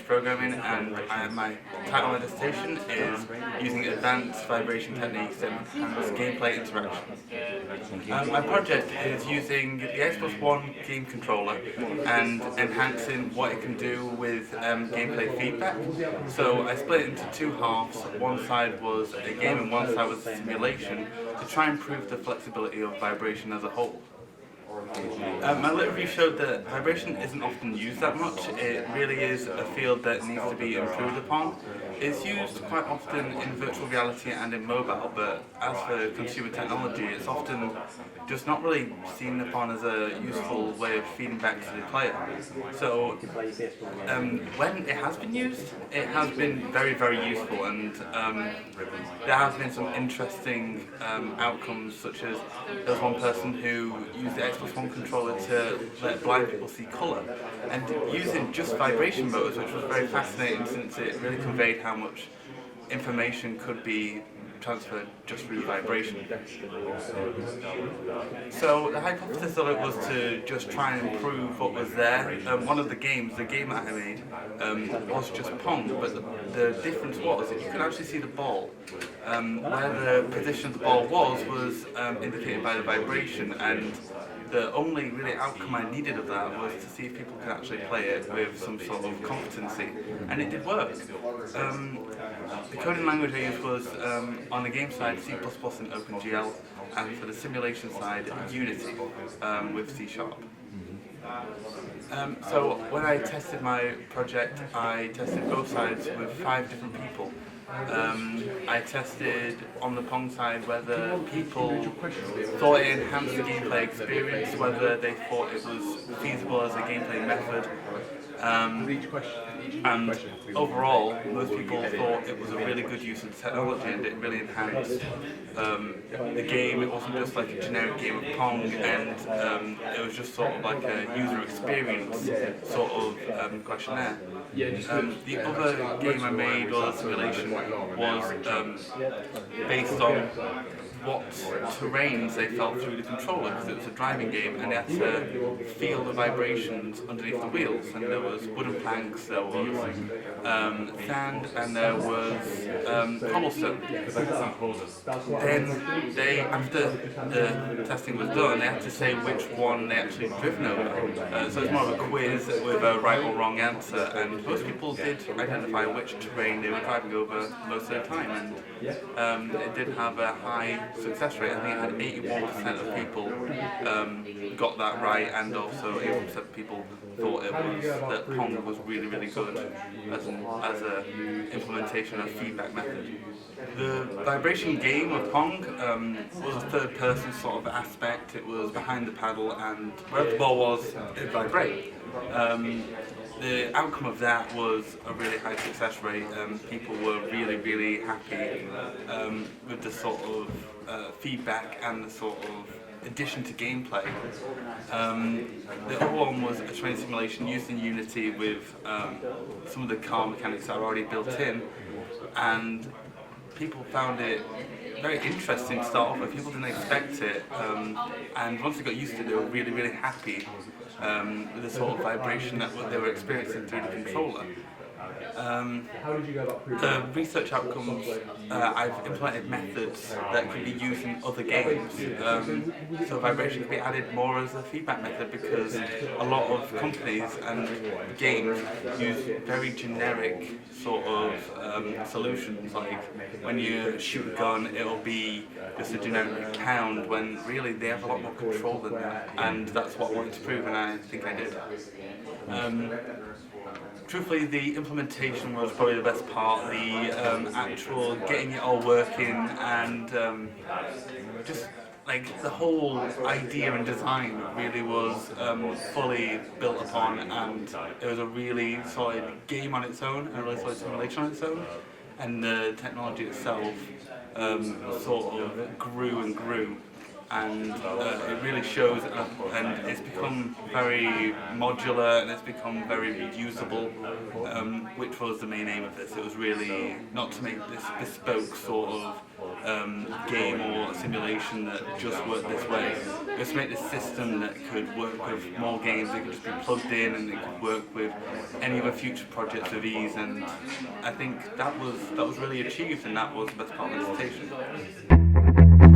language programming, and my title of my dissertation is using advanced vibration techniques to enhance gameplay interaction. My project is using the Xbox One game controller and enhancing what it can do with gameplay feedback. So I split it into two halves. One side was a game and one side was a simulation to try and improve the flexibility of vibration as a whole. My lit review showed that vibration isn't often used that much. It really is a field that needs to be improved upon. It's used quite often in virtual reality and in mobile, but as for consumer technology, it's often just not really seen upon as a useful way of feeding back to the player. So when it has been used, it has been very, very useful, and there has been some interesting outcomes, such as there was one person who used the Xbox One controller to let blind people see colour, and using just vibration motors, which was very fascinating since it really conveyed how much information could be transferred just through vibration. So the hypothesis of it was to just try and improve what was there. One of the game that I made, was just Pong, but the difference was that you could actually see the ball. Where the position of the ball was indicated by the vibration, and the only really outcome I needed of that was to see if people could actually play it with some sort of competency, and it did work. The coding language I used was, on the game side, C++ and OpenGL, and for the simulation side, Unity with C#. So when I tested my project, I tested both sides with 5 different people. I tested on the Pong side whether people thought it enhanced the gameplay experience, whether they thought it was feasible as a gameplay method. And overall, most people thought it was a really good use of the technology, and it really enhanced the game. It wasn't just like a generic game of Pong, and it was just sort of like a user experience sort of questionnaire. The other game I made, or the simulation, was based on what terrains they felt through the controller, because it was a driving game and they had to feel the vibrations underneath the wheels, and there was wooden planks, there was sand, and there was cobblestone. Then they, after the testing was done, they had to say which one they actually driven over. So it's more of a quiz with a right or wrong answer, and most people did identify which terrain they were driving over most of the time, and it did have a high success rate. I think it had 81% of people got that right, and also 81% of people thought that Pong was really, really good as a implementation of feedback method. The vibration game of Pong was a third-person sort of aspect. It was behind the paddle, and wherever the ball was, it vibrated. The outcome of that was a really high success rate. People were really, really happy with the sort of feedback and the sort of addition to gameplay. The other one was a train simulation used in Unity with some of the car mechanics that are already built in, and people found it very interesting to start off with. People didn't expect it, and once they got used to it, they were really, really happy with the sort of vibration that they were experiencing through the controller. The research outcomes, I've implemented methods that can be used in other games. So vibration can be added more as a feedback method, because a lot of companies and games use very generic sort of solutions, like when you shoot a gun, it'll be just a generic pound, when really they have a lot more control than that, and that's what I wanted to prove, and I think I did. Truthfully, the implementation was probably the best part. The actual getting it all working, and just like the whole idea and design really was fully built upon, and it was a really solid game on its own, and a really solid simulation on its own, and the technology itself sort of grew and grew. and it really shows, and it's become very modular and it's become very reusable, which was the main aim of this. It was really not to make this bespoke sort of game or simulation that just worked this way. It was to make this system that could work with more games, it could just be plugged in and it could work with any other future projects with ease, and I think that was really achieved, and that was the best part of the presentation.